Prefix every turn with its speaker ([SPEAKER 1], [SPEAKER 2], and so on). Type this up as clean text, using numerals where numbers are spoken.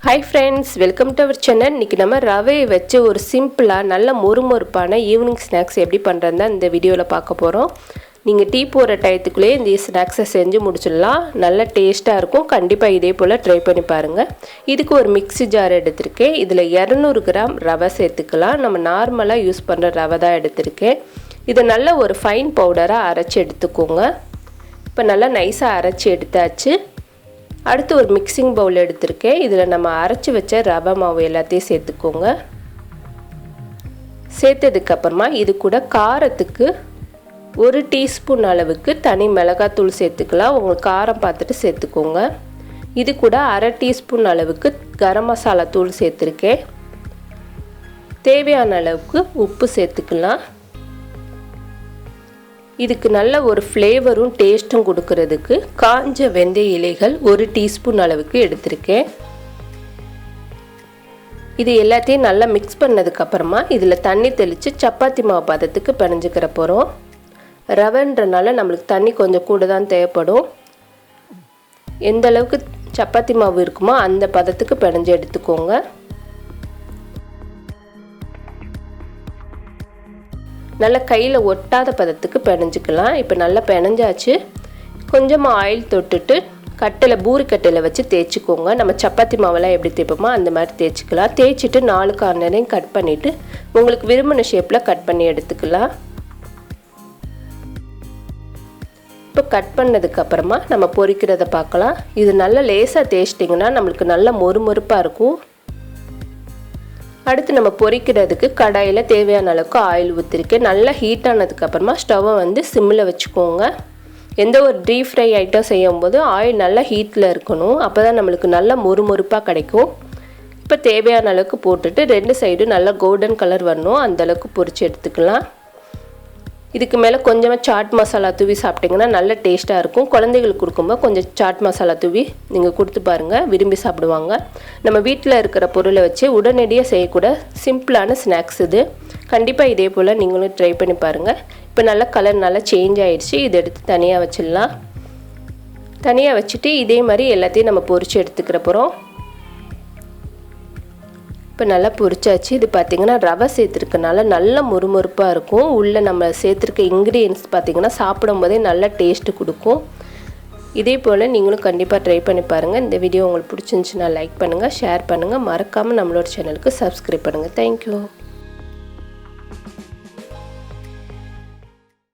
[SPEAKER 1] Hi friends, welcome to our channel. இன்னைக்கு நம்ம ரவையை வச்சு ஒரு சிம்பிளா நல்ல மொறுமொறுப்பான ஈவினிங் ஸ்நாக்ஸ் எப்படி பண்றதுன்னு இந்த வீடியோல பார்க்க போறோம். நீங்க டீ போற டயத்துக்குள்ளே இந்த ஸ்நாக்ஸை செஞ்சு முடிச்சிடலாம். நல்ல டேஸ்டா இருக்கும். கண்டிப்பா இதே போல ட்ரை பண்ணி பாருங்க. இதுக்கு ஒரு மிக்ஸி ஜார் எடுத்துர்க்கேன். இதுல 200 கிராம் ரவை சேர்த்துக்கலாம். நம்ம நார்மலா யூஸ் பண்ற ரவை தான் எடுத்துர்க்கேன். இத நல்ல ஒரு ஃபைன் பவுடரா அரைச்சு எடுத்துக்கோங்க. இப்போ நல்லா நைஸா அரைச்சு எடுத்தாச்சு. அடுத்து ஒரு மிக்சிங் பவுல் எடுத்துர்க்கேன். இதில் நம்ம அரைச்சி வச்ச ரவை மாவு எல்லாத்தையும் சேர்த்துக்கோங்க. சேர்த்ததுக்கப்புறமா இது கூட காரத்துக்கு 1 டீஸ்பூன் அளவுக்கு தனி மிளகாத்தூள் சேர்த்துக்கலாம். உங்களுக்கு காரம் பார்த்துட்டு சேர்த்துக்கோங்க. இது கூட 1/2 டீஸ்பூன் அளவுக்கு கரம் மசாலா தூள் சேர்த்துருக்கேன். தேவையான அளவுக்கு உப்பு சேர்த்துக்கலாம். இதுக்கு நல்ல ஒரு ஃப்ளேவரும் டேஸ்ட்டும் கொடுக்கிறதுக்கு காஞ்ச வெந்தய இலைகள் 1 டீஸ்பூன் அளவுக்கு எடுத்துர்க்கேன். இது எல்லாத்தையும் நல்லா மிக்ஸ் பண்ணதுக்கு அப்புறமா இதில் தண்ணி தெளித்து சப்பாத்தி மாவு பதத்துக்கு பிணைஞ்சிக்கிற போகிறோம். ரவைன்றனால நம்மளுக்கு தண்ணி கொஞ்சம் கூட தான் தேவைப்படும். எந்த அளவுக்கு சப்பாத்தி மாவு இருக்குமோ அந்த பதத்துக்கு பிணைஞ்சு எடுத்துக்கோங்க. நல்லா கையில் ஒட்டாத பதத்துக்கு பிணைஞ்சிக்கலாம். இப்போ நல்லா பிணைஞ்சாச்சு. கொஞ்சமாக ஆயில் தொட்டுட்டு கட்டையில் பூரி கட்டையில் வச்சு தேய்ச்சிக்கோங்க. நம்ம சப்பாத்தி மாவெல்லாம் எப்படி தேய்ப்போமோ அந்த மாதிரி தேய்ச்சிக்கலாம். தேய்ச்சிட்டு 4 கார்னரையும் கட் பண்ணிவிட்டு உங்களுக்கு விரும்பின ஷேப்பில் கட் பண்ணி எடுத்துக்கலாம். இப்போ கட் பண்ணதுக்கப்புறமா நம்ம பொரிக்கிறத பார்க்கலாம். இது நல்லா லேசாக தேய்ச்சிட்டிங்கன்னா நம்மளுக்கு நல்ல மொறுமொறுப்பாக இருக்கும். அடுத்து நம்ம பொரிக்கிறதுக்கு கடாயில் தேவையான அளவுக்கு ஆயில் ஊற்றிருக்கேன். நல்லா ஹீட் ஆனதுக்கப்புறமா ஸ்டவ்வை சிம்மில் வச்சுக்கோங்க. எந்த ஒரு டீப் ஃப்ரை ஐட்டம் செய்யும்போது ஆயில் நல்லா ஹீட்டில் இருக்கணும். அப்போ தான் நம்மளுக்கு நல்லா மொறுமொறுப்பாக கிடைக்கும். இப்போ தேவையான அளவுக்கு போட்டுட்டு 2 சைடும் நல்லா கோல்டன் கலர் வரணும் அந்தளவுக்கு பொரித்து எடுத்துக்கலாம். இதுக்கு மேலே கொஞ்சமாக சாட் மசாலா தூவி சாப்பிட்டிங்கன்னா நல்ல டேஸ்ட்டாக இருக்கும். குழந்தைகளுக்கு கொடுக்கும்போது கொஞ்சம் சாட் மசாலா தூவி நீங்கள் கொடுத்து பாருங்கள், விரும்பி சாப்பிடுவாங்க. நம்ம வீட்டில் இருக்கிற பொருளை வச்சு உடனடியாக செய்யக்கூட சிம்பிளான ஸ்நாக்ஸ் இது. கண்டிப்பாக இதே போல் நீங்களும் ட்ரை பண்ணி பாருங்கள். இப்போ நல்லா கலர் நல்லா சேஞ்ச் ஆகிடுச்சு. இதை எடுத்து தனியாக வச்சிடலாம். தனியாக வச்சுட்டு இதே மாதிரி எல்லாத்தையும் நம்ம பொரித்து எடுத்துக்கிற போகிறோம். இப்போ நல்லா பொரிச்சாச்சு. இது பார்த்திங்கன்னா ரவை சேர்த்துருக்கனால நல்ல மொறுமொறுப்பாக இருக்கும். உள்ளே நம்ம சேர்த்துருக்க இன்க்ரீடியன்ஸ் பார்த்திங்கன்னா சாப்பிடும் போதே நல்ல டேஸ்ட்டு கொடுக்கும். இதே போல் நீங்களும் கண்டிப்பாக ட்ரை பண்ணி பாருங்கள். இந்த வீடியோ உங்களுக்கு பிடிச்சிருந்துச்சுன்னா லைக் பண்ணுங்கள், ஷேர் பண்ணுங்கள். மறக்காமல் நம்மளோட சேனலுக்கு சப்ஸ்கிரைப் பண்ணுங்கள். தேங்க்யூ.